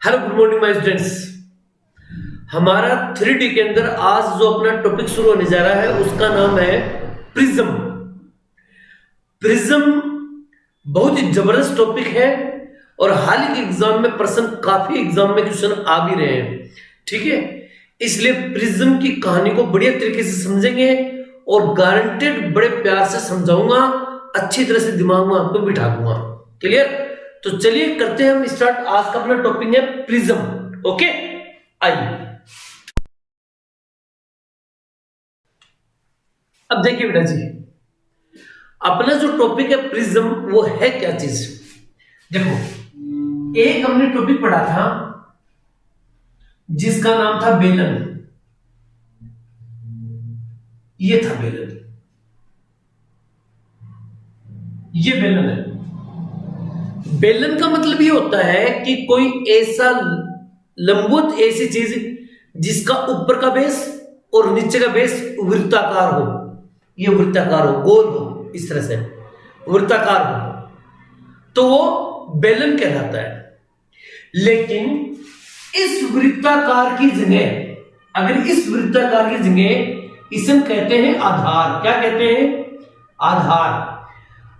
Hello good morning my students. हमारा 3D के अंदर आज जो अपना टॉपिक शुरू होने जा रहा है उसका नाम है प्रिज्म। प्रिज्म बहुत ही जबरदस्त टॉपिक है और हाल ही के एग्जाम में काफी एग्जाम में क्वेश्चन आ भी रहे हैं, ठीक है। इसलिए प्रिज्म की कहानी को बढ़िया तरीके से समझेंगे और गारंटेड बड़े प्यार से समझाऊंगा, अच्छी तरह से दिमाग में आपको बिठा दूंगा। क्लियर? तो चलिए करते हैं हम स्टार्ट। आज का अपना टॉपिक है प्रिज्म। ओके, आइए अब देखिए बेटा जी, अपना जो टॉपिक है प्रिज्म वो है क्या चीज। देखो, एक हमने टॉपिक पढ़ा था जिसका नाम था बेलन। ये था बेलन, ये बेलन है। बेलन का मतलब ये होता है कि कोई ऐसा लंबवत ऐसी चीज जिसका ऊपर का बेस और नीचे का बेस वृत्ताकार हो। ये वृत्ताकार हो, गोल हो, इस तरह से वृत्ताकार हो तो वो बेलन कहलाता है। लेकिन इस वृत्ताकार की जगह, अगर इस वृत्ताकार की जगह इसे कहते हैं आधार। क्या कहते हैं? आधार।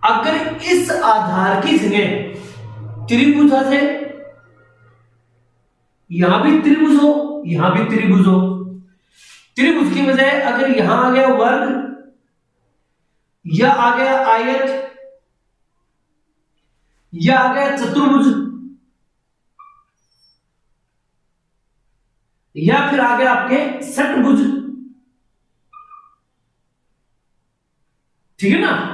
अगर इस आधार की जगह त्रिभुज आ जाए, यहां भी त्रिभुज हो, यहां भी त्रिभुज हो, त्रिभुज की बजाय अगर यहां आ गया वर्ग या आ गया आयत या आ गया चतुर्भुज या फिर आ गया आपके षटभुज, ठीक है ना।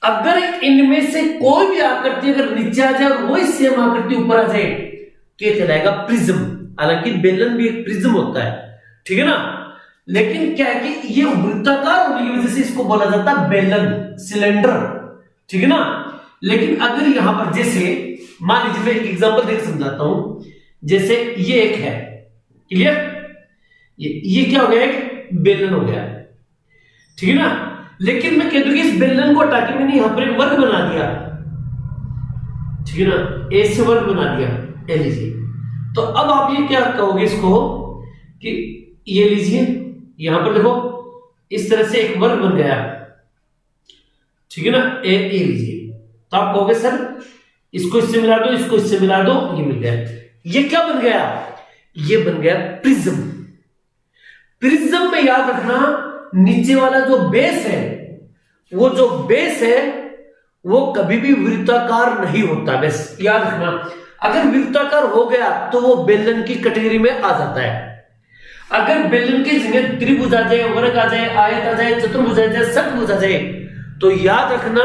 अगर इनमें से कोई भी आकृति अगर नीचे आ जाए और वही सेम आकृति ऊपर आ जाए तो ये कहलाएगा प्रिज्म। हालांकि बेलन भी एक प्रिज्म होता है, ठीक है ना। लेकिन क्या है कि ये वृत्ताकार होने की वजह से इसको बोला जाता है बेलन, सिलेंडर, ठीक है ना। लेकिन अगर यहां पर जैसे मान लीजिए, मैं एक एग्जांपल देकर समझाता हूं। जैसे ये एक है, क्लियर? ये क्या हो गया? एक बेलन हो गया, ठीक है ना। लेकिन मैं कह दूं कि इस बेलन को हटा के मैंने यहां पर एक वर्ग बना दिया, ठीक है ना, ऐसे वर्ग बना दिया, ये लीजिए। तो अब आप ये क्या कहोगे इसको कि ये लीजिए, यहां पर देखो इस तरह से एक वर्ग बन गया, ठीक है ना। ये लीजिए, तो आप कहोगे सर इसको इससे मिला दो, इसको इससे मिला दो, ये मिल गया। ये क्या बन गया? ये बन गया प्रिज्म। प्रिज्म में याद रखना, नीचे वाला जो बेस है, वो जो बेस है वो कभी भी वृत्ताकार नहीं होता। बस याद रखना, अगर वृत्ताकार हो गया तो वो बेलन की कैटेगरी में आ जाता है। अगर बेलन की जगह त्रिभुज आ जाए, वर्ग आ जाए, आयत आ जाए, चतुर्भुज आ जाए, षटभुज आ जाए, तो याद रखना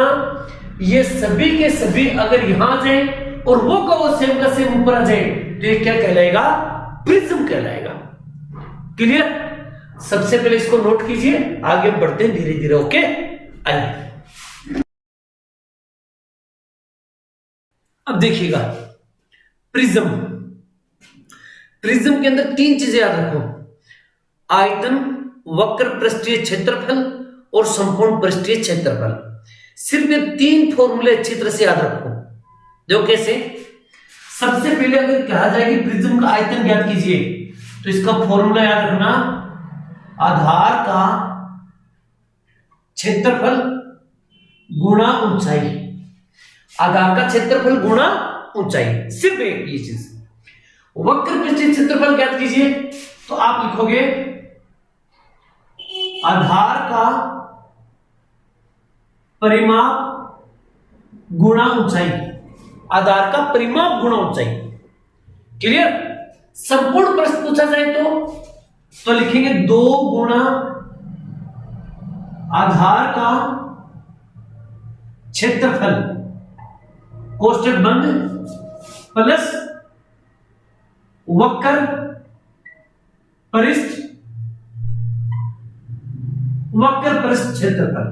ये सभी के सभी अगर यहां आ जाए और वो का वो सेम का सेम ऊपर आ जाए तो ये क्या कहलाएगा? प्रिज्म कहलाएगा। क्लियर? सबसे पहले इसको नोट कीजिए, आगे बढ़ते हैं धीरे धीरे। ओके, आइए अब देखिएगा प्रिज्म। प्रिज्म के अंदर तीन चीजें याद रखो: आयतन, वक्र पृष्ठीय क्षेत्रफल और संपूर्ण पृष्ठीय क्षेत्रफल। सिर्फ ये तीन फॉर्मूले अच्छी तरह से याद रखो। देखो कैसे। सबसे पहले अगर कहा जाए कि प्रिज्म का आयतन ज्ञात कीजिए तो इसका फॉर्मूला याद रखना, आधार का क्षेत्रफल गुणा ऊंचाई। आधार का क्षेत्रफल गुणा ऊंचाई, सिर्फ एक ये चीज। वक्र पृष्ठीय क्षेत्रफल ज्ञात कीजिए तो आप लिखोगे आधार का परिमाप गुणा ऊंचाई। आधार का परिमाप गुणा ऊंचाई। क्लियर? संपूर्ण प्रश्न पूछा जाए तो लिखेंगे 2 गुणा आधार का क्षेत्रफल कोष्ठक बंद प्लस वक्र पृष्ठ क्षेत्रफल।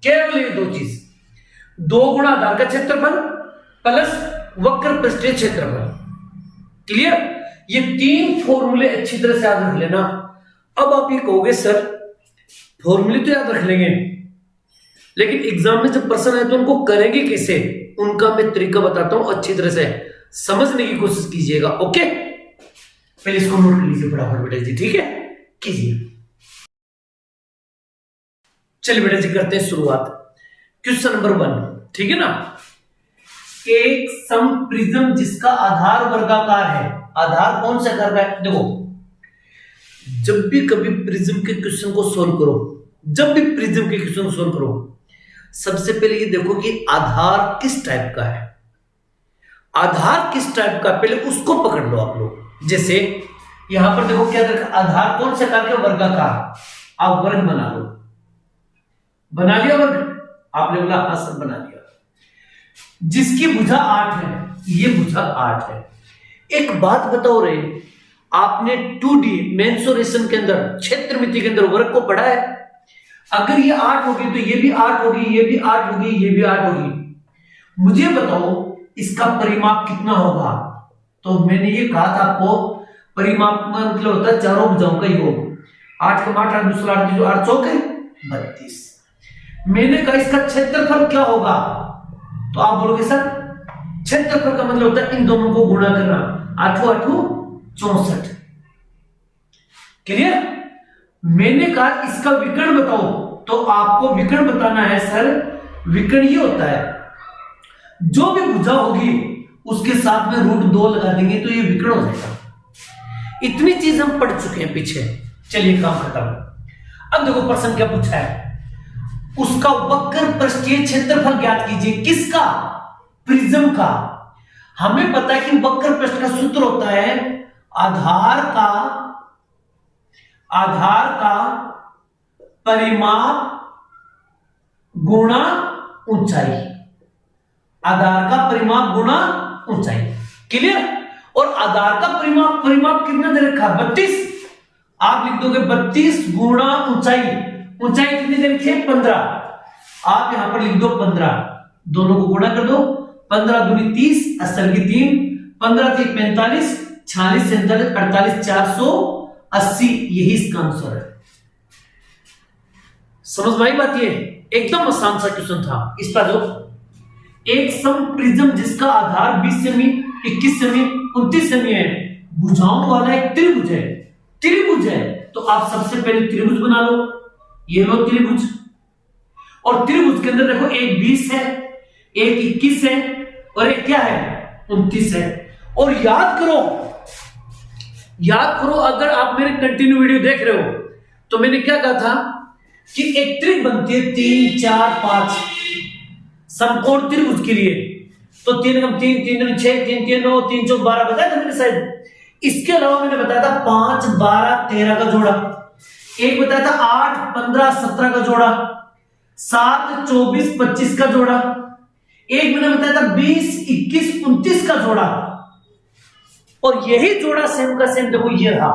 केवल ये दो चीज, 2 गुणा आधार का क्षेत्रफल प्लस वक्र पृष्ठीय क्षेत्रफल। क्लियर? ये तीन फॉर्मूले अच्छी तरह से याद रख लेना। अब आप ये कहोगे सर फॉर्मूले तो याद रख लेंगे लेकिन एग्जाम में जब प्रश्न आए तो उनको करेंगे कैसे, उनका मैं तरीका बताता हूं, अच्छी तरह से समझने की कोशिश कीजिएगा। ओके, पहले इसको नोट कर लीजिए फटाफट बेटा जी, ठीक है, कीजिए। चलिए बेटा जी करते हैं शुरुआत। क्वेश्चन नंबर 1, ठीक है ना। एक समप्रिज्म जिसका आधार वर्गाकार है, आधार कौन सा आकार का है? देखो, जब भी कभी प्रिज्म के क्वेश्चन को सोल्व करो, जब भी प्रिज्म के क्वेश्चन को सोल्व करो, सबसे पहले ये देखो कि आधार किस टाइप का है। आधार किस टाइप का, पहले उसको पकड़ लो आप लोग। जैसे यहां पर देखो क्या देखा, आधार कौन से आकार का? वर्गाकार। आप वर्ग बना लो, बना लिया वर्ग? आपने बोला हाँ सर बना लिया। जिसकी भुजा 8 है, ये भुजा 8 है। एक बात बताओ रे, आपने 2D मेंसुरेशन के अंदर, क्षेत्रमिति के अंदर वर्ग को पढ़ा है? अगर ये 8 होगी तो ये भी 8 होगी, ये भी 8 होगी, ये भी 8 होगी। मुझे बताओ इसका परिमाप कितना होगा? तो मैंने ये कहा था आपको, परिमाप मतलब होता है चारों भुजाओं का योग। 8 का 8 दूसरा 8 जो 8 चौक है 32। मैंने कहा इसका क्षेत्रफल क्या होगा? तो आप बोलोगे सर क्षेत्रफल का मतलब होता है इन दोनों को गुणा करना। 8 8 64। क्लियर? मैंने कहा इसका विकर्ण बताओ, तो आपको विकर्ण बताना है सर। विकर्ण ये होता है जो भी भुजा होगी उसके साथ में √2 लगा देंगे तो ये विकर्ण हो जाएगा। इतनी चीज हम पढ़ चुके हैं पीछे। चलिए काम खत्म। अब देखो प्रश्न क्या पूछा है, उसका वक्र पृष्ठीय क्षेत्रफल ज्ञात कीजिए। किसका? प्रिज्म का। हमें पता है कि वक्र पृष्ठ का सूत्र होता है आधार का परिमाप गुणा ऊंचाई। आधार का परिमाप गुणा ऊंचाई। क्लियर? और आधार का परिमाप कितना दे रखा? 32। आप लिख दोगे 32 गुणा ऊंचाई। ऊंचाई कितनी दे रखी है? 15। आप यहां पर लिख दो 15, दोनों को गुणा कर दो। 15 दूनी 30, असल की 3, 15 3 45, 46 47 48 480। यही इसका आंसर है। समझ में आई बात? ये एकदम आसान सा क्वेश्चन था। इस पर जो एक समप्रिज्म जिसका आधार 20 सेमी, 21 सेमी, 29 सेमी है, भुजाओं वाला एक त्रिभुज है। त्रिभुज है तो आप सबसे पहले त्रिभुज बना लो। ये लो त्रिभुज। और त्रिभुज के अंदर देखो एक 20 है, एक 21 है और एक क्या है? 29 है। और याद करो अगर आप मेरे कंटिन्यू वीडियो देख रहे हो तो मैंने क्या कहा था कि एक त्रिभुज बनती है 3 4 5 समकोण त्रिभुज के लिए। तो 3 × 3 3 × 6 3 3 9 3 4 12 बताया था मैंने शायद। इसके अलावा मैंने बताया था 5 12 13 का जोड़ा, एक बताया था 8 15 17 का जोड़ा, 7 24 25 का जोड़ा, एक मैंने बताया था 20 21 29 का जोड़ा। और यही जोड़ा सेम का सेम देखो ये रहा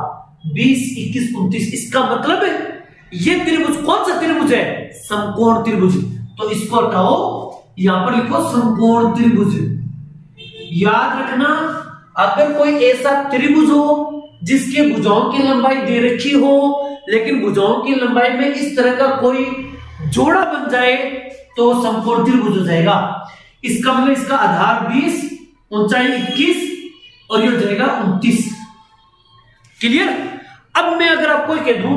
20 21 29। इसका मतलब है ये त्रिभुज कौन सा त्रिभुज है? समकोण त्रिभुज। तो इसको हटाओ, यहां पर लिखो समकोण त्रिभुज। याद रखना, अगर कोई ऐसा त्रिभुज हो जिसके भुजाओं की लंबाई दे रखी हो लेकिन भुजाओं की लंबाई में इस तरह का कोई जोड़ा बन जाए तो समकोण त्रिभुज हो जाएगा। इसका मतलब इसका आधार 20, ऊंचाई 21 और ये हो जाएगा 29। क्लियर? अब मैं अगर आपको कह दूं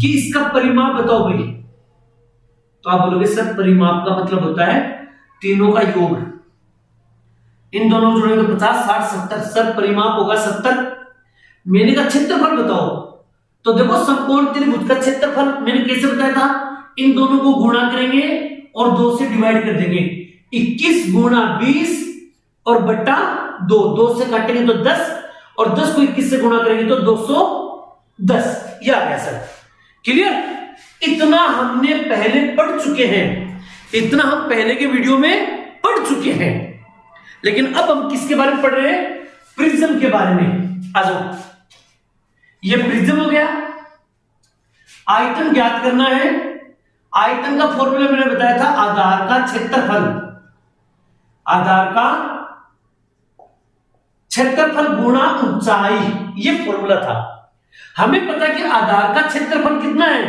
कि इसका परिमाप बताओ भाई, तो आप बोलोगे सर परिमाप का मतलब होता है तीनों का योग। इन दोनों को जोड़ेंगे तो 50 60 70। सर परिमाप होगा 70। मैंने कहा क्षेत्रफल बताओ, तो देखो समकोण त्रिभुज का क्षेत्रफल मैंने कैसे बताया था? इन दोनों को गुणा करेंगे और 2 से डिवाइड कर देंगे। 21 गुणा 20 और बट्टा 2, 2 से काटेंगे तो 10 और 10 को 21 से गुणा करेंगे तो 210। ये आ गया सर। क्लियर? इतना हमने पहले पढ़ चुके हैं, इतना हम पहले के वीडियो में पढ़ चुके हैं। लेकिन अब हम किसके बारे में पढ़ रहे हैं? प्रिज्म के बारे में। आ जाओ, ये प्रिज्म हो गया। आयतन ज्ञात करना है। आयतन का फॉर्मूला मैंने बताया था आधार का क्षेत्रफल। आधार का क्षेत्रफल गुणा ऊंचाई, ये फॉर्मूला था। हमें पता कि आधार का क्षेत्रफल कितना है?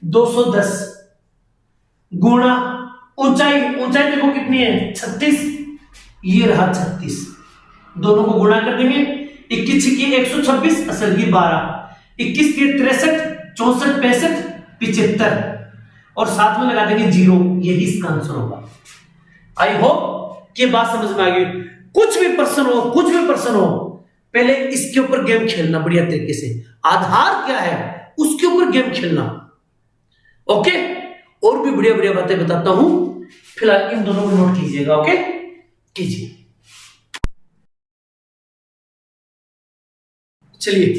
210 गुणा ऊंचाई। ऊंचाई देखो कितनी है? 36। ये रहा 36। दोनों को गुणा कर देंगे, 21 छिक्के 126 असल की 12, 21 के 63, 64 65 75 और साथ में लगा देंगे 0, यही इसका आंसर होगा। आई होप कि बात समझ में आ गई। कुछ भी प्रश्न हो पहले इसके ऊपर गेम खेलना बढ़िया तरीके से, आधार क्या है उसके ऊपर गेम खेलना। ओके, और भी बढ़िया बढ़िया बातें बताता हूं, फिलहाल इन दोनों को नोट कीजिएगा। ओके, कीजिए। चलिए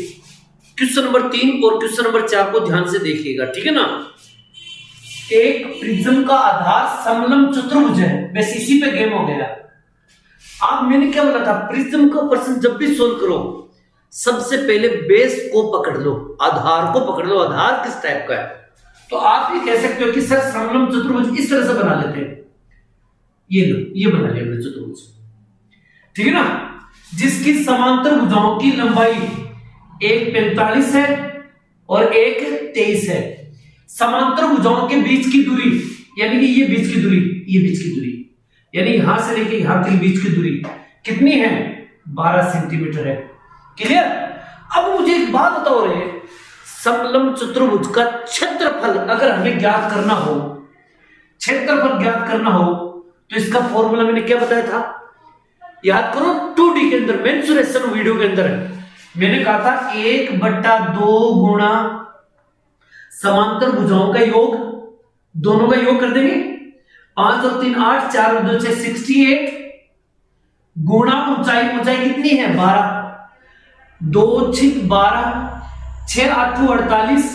क्वेश्चन नंबर 3 और क्वेश्चन नंबर 4 को ध्यान से देखिएगा, ठीक है ना। एक प्रिज्म का आधार समलंब चतुर्भुज है, बस इसी पे गेम हो गया। आप मैंने क्या बोला था, प्रिज्म का प्रश्न जब भी सोल्व करो सबसे पहले बेस को पकड़ लो, आधार को पकड़ लो, आधार किस टाइप का है। तो आप ये कह सकते हो कि सर समलंब चतुर्भुज इस तरह से बना लेते हैं, ये लो, ये बना लिया हमने चतुर्भुज, ठीक है ना, जिसकी समांतर भुजाओं की लंबाई एक 45 है और एक 23 है। समांतर भुजाओं के बीच की दूरी यानी कि ये बीच की दूरी, ये बीच की दूरी यानी यहां से लेके यहां तक बीच की दूरी कितनी है, 12 सेंटीमीटर है। क्लियर। अब मुझे एक बात बताओ रे, समलंब चतुर्भुज का क्षेत्रफल अगर हमें ज्ञात करना हो, क्षेत्रफल ज्ञात करना हो तो इसका फॉर्मूला मैंने क्या बताया था, याद करो 2D के अंदर मेंसुरेशन वीडियो के अंदर मैंने कहा था 1/2 गुणा समांतर भुजाओं का योग, दोनों का योग कर देंगे, 5 और 3 8, 4 और 2 6 68 गुणा ऊंचाई, ऊंचाई कितनी है 12, 2 6 12, 6 8 48,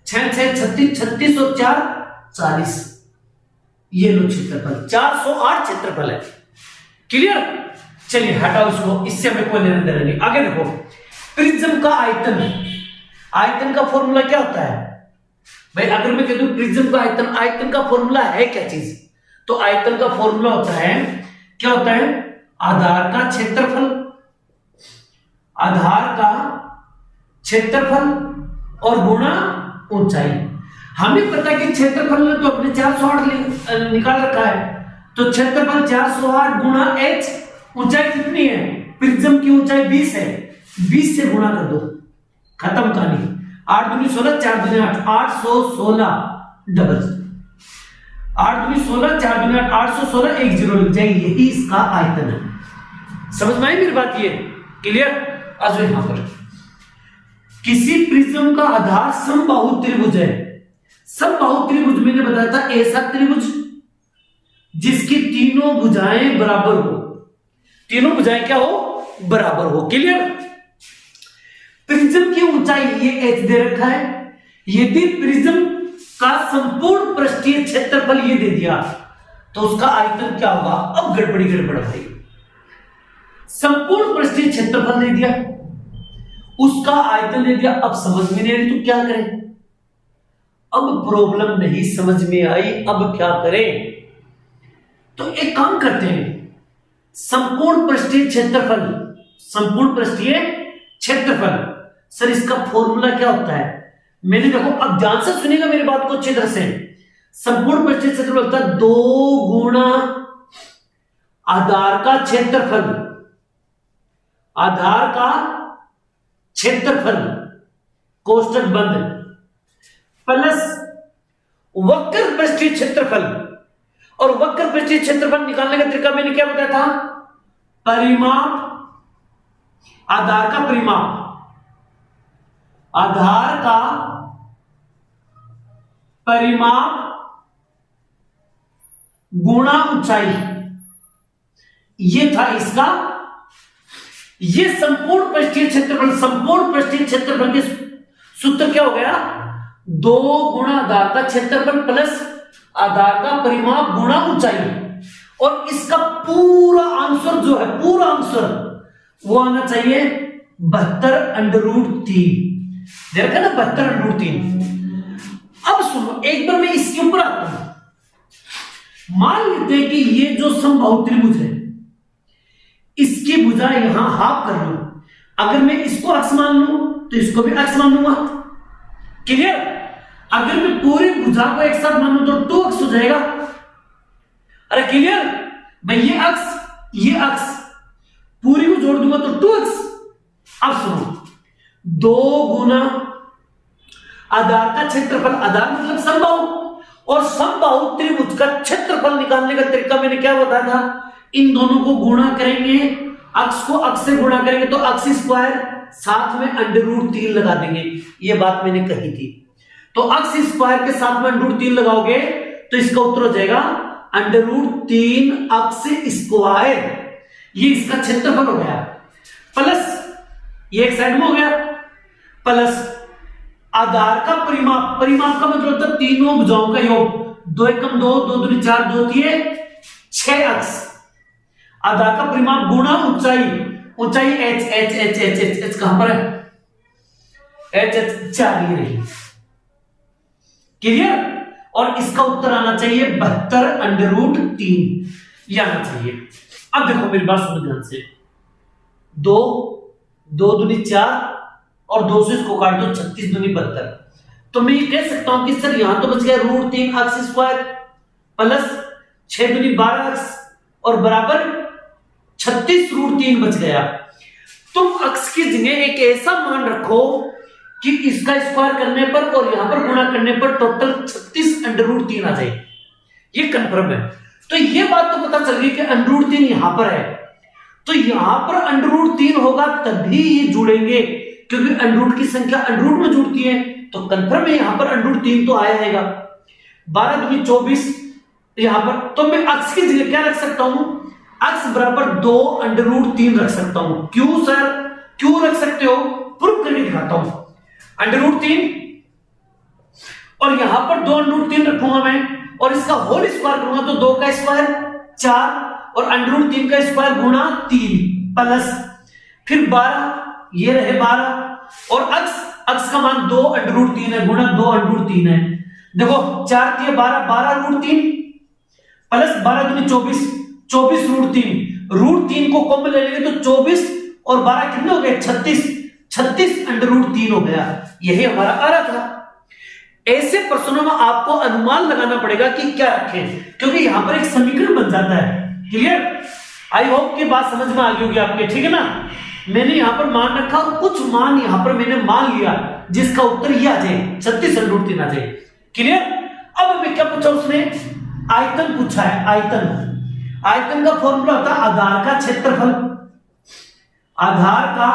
6 6 36, 36 और 4 40, ये लो क्षेत्रफल, 408 क्षेत्रफल है। क्लियर। चलिए हटाओ इसको, इससे हमें कोई लेना देना नहीं। आगे देखो, प्रिज्म का आयतन, आयतन का फॉर्मूला क्या होता है भाई, अगर मैं कह दूं प्रिज्म का आयतन, आयतन का फॉर्मूला है क्या चीज, तो आयतन का फॉर्मूला होता है, क्या होता है, आधार का क्षेत्रफल, आधार का क्षेत्रफल और गुणा ऊंचाई। हमें पता है कि क्षेत्रफल में तो अपने 408 निकाल रखा है, तो क्षेत्रफल 408 गुणा h, ऊंचाई कितनी है, प्रिज्म की ऊंचाई 20 है, 20 से गुणा कर दो, खत्म कहानी। 8 दूनी 16, 4 दूनी 8, 816 डबल, 8 दूनी 16, 4 दूनी 8, 816, एक जीरो लग जाएगी, यही इसका आयतन है। समझ में आई मेरी बात ये, क्लियर। आज यहां पर किसी प्रिज्म का आधार समबाहु त्रिभुज है। समबाहु त्रिभुज मैंने बताया था ऐसा त्रिभुज जिसकी तीनों भुजाएं बराबर हो, तीनों भुजाएं क्या हो, बराबर हो। क्लियर। प्रिज्म की ऊंचाई ये h दे रखा है, यदि प्रिज्म का संपूर्ण पृष्ठीय क्षेत्रफल ये दे दिया तो उसका आयतन क्या होगा। अब गड़बड़ी गड़बड़ भाई, संपूर्ण पृष्ठीय क्षेत्रफल दे दिया, उसका आयतन दे दिया, अब समझ में नहीं आई तो क्या करें, अब प्रॉब्लम नहीं समझ में आई, अब क्या करें। तो एक काम करते हैं, संपूर्ण पृष्ठीय क्षेत्रफल, संपूर्ण पृष्ठीय क्षेत्रफल, सर इसका फॉर्मूला क्या होता है, मैंने देखो अब ध्यान से सुनिएगा मेरी बात को अच्छी तरह से। संपूर्ण पृष्ठीय क्षेत्रफल होता है 2 गुणा आधार का क्षेत्रफल, आधार का क्षेत्रफल कोष्टक बंद, प्लस वक्र पृष्ठीय क्षेत्रफल। और वक्र पृष्ठीय क्षेत्रफल निकालने का तरीका मैंने क्या बताया था, परिमाप, आधार का परिमाप, आधार का परिमाप गुणा ऊंचाई, ये था इसका, ये संपूर्ण पृष्ठीय क्षेत्रफल, संपूर्ण पृष्ठीय क्षेत्रफल के सूत्र क्या हो गया, 2 गुणा आधार का क्षेत्रफल प्लस आधार का परिमाप गुणा ऊंचाई। और इसका पूरा आंसर जो है, पूरा आंसर वो आना चाहिए 72√3, देखा ना 72√3। अब सुनो, एक बार मैं इसके ऊपर आता हूं। मान लेते हैं कि ये जो समबाहु त्रिभुज है, इसकी भुजा यहां हाफ कर लूं, अगर मैं इसको अक्ष मान लूं तो इसको भी अक्ष मान लूंगा। क्लियर। अगर मैं पूरी भुजा को एक साथ मान लूं तो 2 अक्ष हो जाएगा। अरे क्लियर भाई, ये अक्ष पूरी को जोड़ दूंगा तो 2x। अब सुनो, 2 गुना आधार का क्षेत्रफल, आधार मतलब समबाहु, और समबाहु त्रिभुज का क्षेत्रफल निकालने का तरीका मैंने क्या बताया था, इन दोनों को गुणा करेंगे, अक्ष को अक्ष से गुणा करेंगे तो अक्ष स्क्वायर, साथ में √3 लगा देंगे, ये बात मैंने कही थी। तो अक्ष स्क्वायर के साथ में √3 लगाओगे तो इसका उत्तर हो जाएगा √3 अक्ष स्क्वायर, ये इसका क्षेत्रफल हो गया, प्लस ये एक साइड में हो गया, प्लस आधार का परिमाप, परिमाप का मतलब होता है तीनों भुजाओं का योग, 2 एकम 2, 2 दूनी 4, 2 तिये 6 अक्ष, आधार का परिमाप गुणा ऊंचाई, ऊंचाई h h h h h h कहां पर है, h h 4 ये रही, क्लियर। और इसका उत्तर आना चाहिए 72√3, ये आना चाहिए। अब देखो मेरी बात सुनो ध्यान से, 2 2 दूनी 4 और 2 से इसको काट दो, 36 दूनी 72, तो मैं ये कह सकता हूं कि सर यहां तो बच गया √3 अक्ष स्क्वायर प्लस 6 दूनी 12 अक्ष और बराबर 36√3 बच गया। तुम अक्ष की जगह एक ऐसा मान रखो कि इसका स्क्वायर करने पर और यहां पर गुणा करने पर टोटल 36√3 आ जाए, ये कंफर्म है। तो ये बात तो पता चल गई कि √3 यहां पर है, तो यहां पर √3 होगा तभी ये जुड़ेंगे, क्योंकि √ की संख्या √ में जुड़ती है, तो कंफर्म है यहां पर √3 तो आएगा। 12 दूनी 24 यहां पर, तो मैं अक्ष की जगह क्या रख सकता हूं, अक्ष बराबर 2 √3 रख सकता हूं। क्यों सर, क्यों रख सकते हो, प्रूफ करके दिखाता हूं। √3 और यहां पर 2 √3 रखूंगा मैं, और इसका होल स्क्वायर करूंगा तो 2 का स्क्वायर 4 और √3 का स्क्वायर गुणा 3 प्लस फिर 12, ये रहे 12 और अक्ष का मान 2 √3 है, गुणा 2 √3 है। देखो 4 3 12, 12 √3 प्लस 12 दूनी 24, 24 √3 को कॉमन ले लेंगे तो 24 और 12 कितने हो गए, 36 √3 हो गया। यही हमारा आ रहा था। ऐसे प्रश्नों में आपको अनुमान लगाना पड़ेगा कि क्या रखें, क्योंकि यहां पर एक समीकरण बन जाता है। क्लियर, आई होप कि बात समझ में आ गई होगी आपके, ठीक है ना। मैंने यहां पर मान रखा और कुछ मान यहां पर मैंने मान लिया जिसका उत्तर ये आ जाए, 36√3 आ जाए। क्लियर। अब हमें क्या पूछा उसने, आयतन पूछा है। आयतन का फॉर्मूला होता है आधार का क्षेत्रफल, आधार का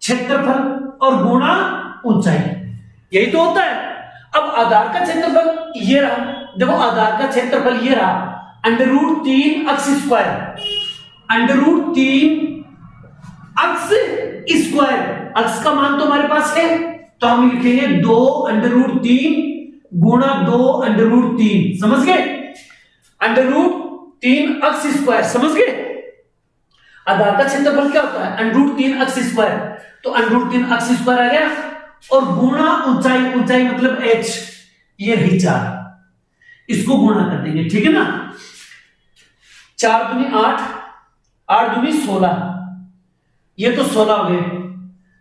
क्षेत्रफल और गुणा ऊंचाई, यही तो होता है। अब आधार का क्षेत्रफल ये रहा, देखो आधार का क्षेत्रफल ये रहा √3 अक्ष स्क्वायर, √3 अक्ष स्क्वायर, अक्ष का मान तो हमारे पास है तो हम लिखेंगे 2 √3 गुणा 2 √3, समझ गए, √3 अक्ष स्क्वायर, समझ गए। आधार का क्षेत्रफल क्या होता है, √3 अक्ष स्क्वायर, तो √3 अक्ष स्क्वायर आ गया और गुणा ऊंचाई, ऊंचाई मतलब h, ये रही 4, इसको गुणा कर देंगे, ठीक है ना। 4 दूनी 8, 8 दूनी 16, ये तो 16 हो गए।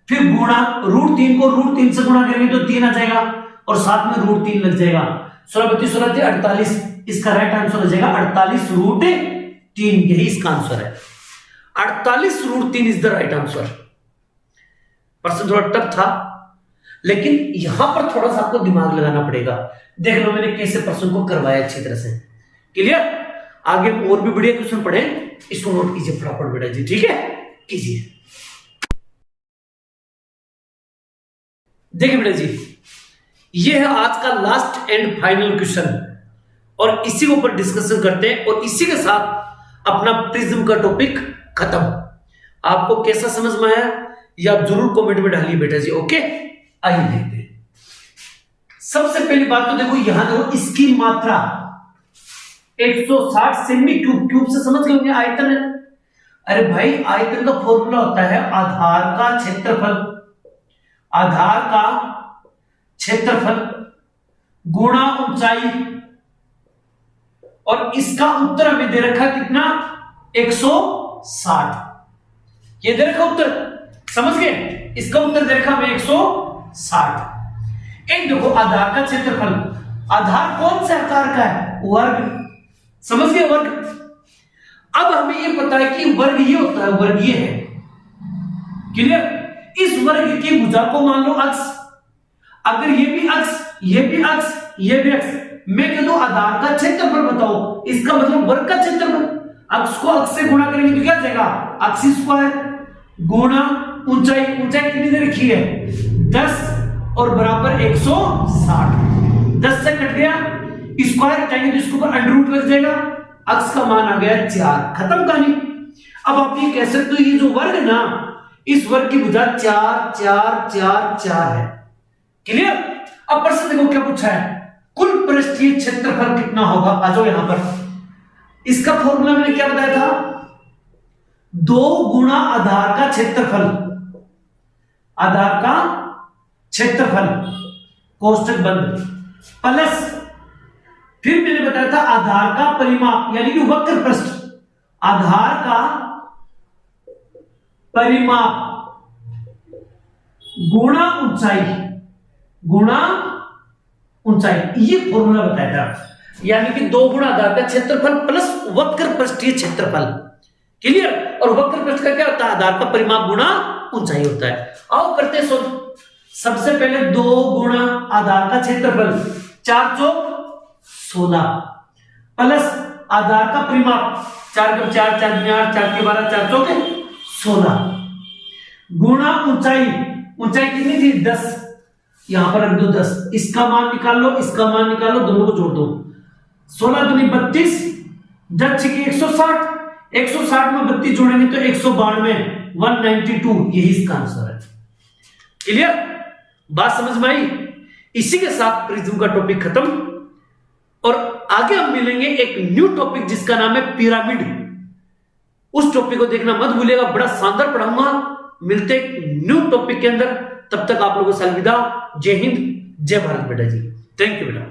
फिर गुणा √3 को √3 से गुणा करेंगे तो 3 आ जाएगा और साथ में √3 लग जाएगा, 16 32 16 48, इसका राइट आंसर हो जाएगा 48√3, यही इसका आंसर है। 48√3 इज द राइट आंसर। प्रश्न थोड़ा टफ था, लेकिन यहां पर थोड़ा सा आपको दिमाग लगाना पड़ेगा। देख लो मैंने कैसे प्रश्न को करवाया अच्छी तरह से। क्लियर। आगे और भी बढ़िया क्वेश्चन पढ़े, इसको नोट कीजिए फटाफट बेटा जी, ठीक है, कीजिए। देखिए बेटा जी, ये है आज का लास्ट एंड फाइनल क्वेश्चन और इसी के ऊपर डिस्कशन करते हैं और इसी के साथ अपना प्रिज्म का टॉपिक खत्म। आपको कैसा समझ में आया ये आप जरूर कमेंट में डालिए बेटा जी, ओके। आइए देखते हैं। सबसे पहली बात तो देखो यहां देखो इसकी मात्रा 160 सेमी क्यूब, क्यूब से समझ गए होंगे आयतन है। अरे भाई आयतन का फॉर्मूला होता है आधार का क्षेत्रफल, आधार का क्षेत्रफल गुणा ऊंचाई, और इसका उत्तर हमें दे रखा कितना, 160, ये दे रखा उत्तर, समझ गए। इसका उत्तर दे रखा हमें 160। एक देखो आधार का क्षेत्रफल, आधार कौन से आकार का है, वर्ग, समझ गए, वर्ग। अब हमें ये पता है कि वर्ग ये होता है, वर्ग ये है, क्लियर। इस वर्ग की भुजा को मान लो अक्ष, अगर ये भी अक्ष, ये भी अक्ष, ये भी अक्ष, मैं कह दूं आधार का क्षेत्रफल बताओ, इसका मतलब वर्ग का क्षेत्रफल। अक्ष को अक्ष से गुणा करेंगे तो क्या आ जाएगा, अक्ष स्क्वायर गुणा ऊंचाई, ऊंचाई कितनी दे रखी है 10 और बराबर 160, 10 से कट गया, स्क्वायर हटाएंगे तो इसके ऊपर अंडर रूट लग जाएगा, अक्ष का मान आ गया 4, खत्म कहानी। अब आप ये कह सकते हो ये जो वर्ग है ना, इस वर्ग की भुजा 4 4 4 4 है, क्लियर। अब प्रश्न देखो क्या पूछा है, कुल पृष्ठीय क्षेत्रफल कितना होगा। आ जाओ यहां पर, इसका फॉर्मूला मैंने क्या बताया था, 2 गुणा आधार का क्षेत्रफल, आधार का क्षेत्रफल कोष्टक बंद, प्लस फिर मैंने बताया था आधार का परिमाप यानी कि वक्र पृष्ठ, आधार का परिमाप गुणा ऊंचाई, गुणा ऊंचाई, ये फॉर्मूला बताया था। यानी कि 2 गुणा आधार का क्षेत्रफल प्लस वक्र पृष्ठीय क्षेत्रफल, क्लियर। और वक्र पृष्ठ का क्या होता है, आधार का परिमाप गुणा ऊंचाई होता है। आओ करते सोच, सबसे पहले 2 गुणा आधार का क्षेत्रफल, 4 चौक 16 प्लस आधार का परिमाप 4 के 4 4 8 4 के 12 4 चौक 16 गुणा ऊंचाई, ऊंचाई कितनी थी 10, यहां पर रख दो 10, इसका मान निकाल लो, इसका मान निकाल लो, दोनों को जोड़ दो, 16 दूनी 32, 10 छके 160, 160 में 32 जोड़ेंगे तो 192, 192, यही इसका आंसर है, क्लियर। बात समझ में आई। इसी के साथ प्रिज्म का टॉपिक खत्म, और आगे हम मिलेंगे एक न्यू टॉपिक जिसका नाम है पिरामिड। उस टॉपिक को देखना मत भूलिएगा, बड़ा शानदार पढ़ाऊंगा। मिलते न्यू टॉपिक के अंदर, तब तक आप लोगों से अलविदा। जय हिंद, जय भारत बेटा जी, थैंक यू बेटा।